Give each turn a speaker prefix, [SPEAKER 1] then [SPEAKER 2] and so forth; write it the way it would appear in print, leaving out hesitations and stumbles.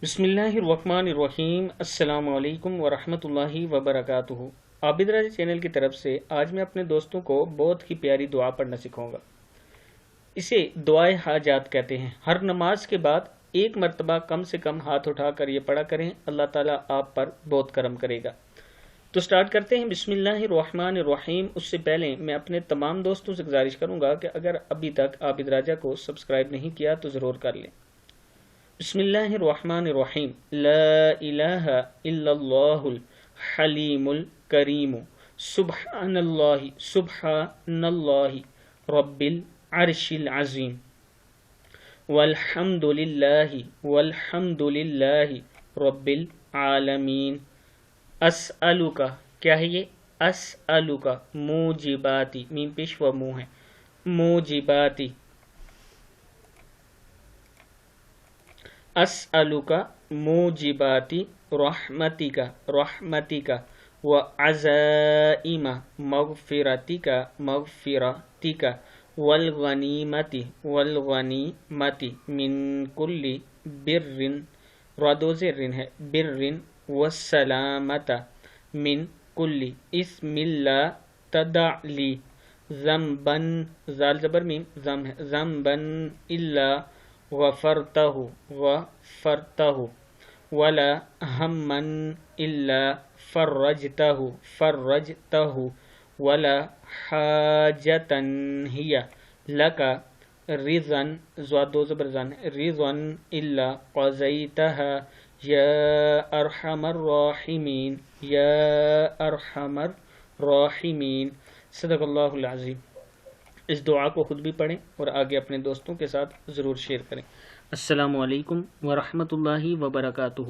[SPEAKER 1] بسم اللہ الرحمن الرحیم۔ السلام علیکم ورحمۃ اللہ وبرکاتہ۔ عابد راجہ چینل کی طرف سے آج میں اپنے دوستوں کو بہت ہی پیاری دعا پڑھنا سکھاؤں گا۔ اسے دعائے حاجات کہتے ہیں۔ ہر نماز کے بعد ایک مرتبہ کم سے کم ہاتھ اٹھا کر یہ پڑھا کریں، اللہ تعالیٰ آپ پر بہت کرم کرے گا۔ تو سٹارٹ کرتے ہیں۔ بسم اللہ الرحمن الرحیم۔ اس سے پہلے میں اپنے تمام دوستوں سے گزارش کروں گا کہ اگر ابھی تک عابد راجہ کو سبسکرائب نہیں کیا تو ضرور کر لیں۔ بسم اللہ الرحمن الرحیم۔ لا الہ الا اللہ الحلیم الکریم سبحان اللہ رب العرش العظیم والحمد للہ رب العالمین۔ اسألک، کیا ہے یہ؟ اسألک موجباتی، میم پیش و منہ ہے، موجباتی، اسألک موجبات رحمتک وعزائم مغفرتک والغنیمت من کل بر، رادو زر ہے، بر والسلامت من کل اسم لا تدع لی ذنبا، زال زبر میم ذم ہے، ذنبا الا غفرتہ ولا ہما الا فرجتہ ولا حاجتا ہی لک رضا، زادو زبرزان رضا الا قضیتہا یا ارحم الراحمین، یا ارحم الراحمین۔ صدق اللہ العظیم۔ اس دعا کو خود بھی پڑھیں اور آگے اپنے دوستوں کے ساتھ ضرور شیئر کریں۔ السلام علیکم ورحمۃ اللہ وبرکاتہ۔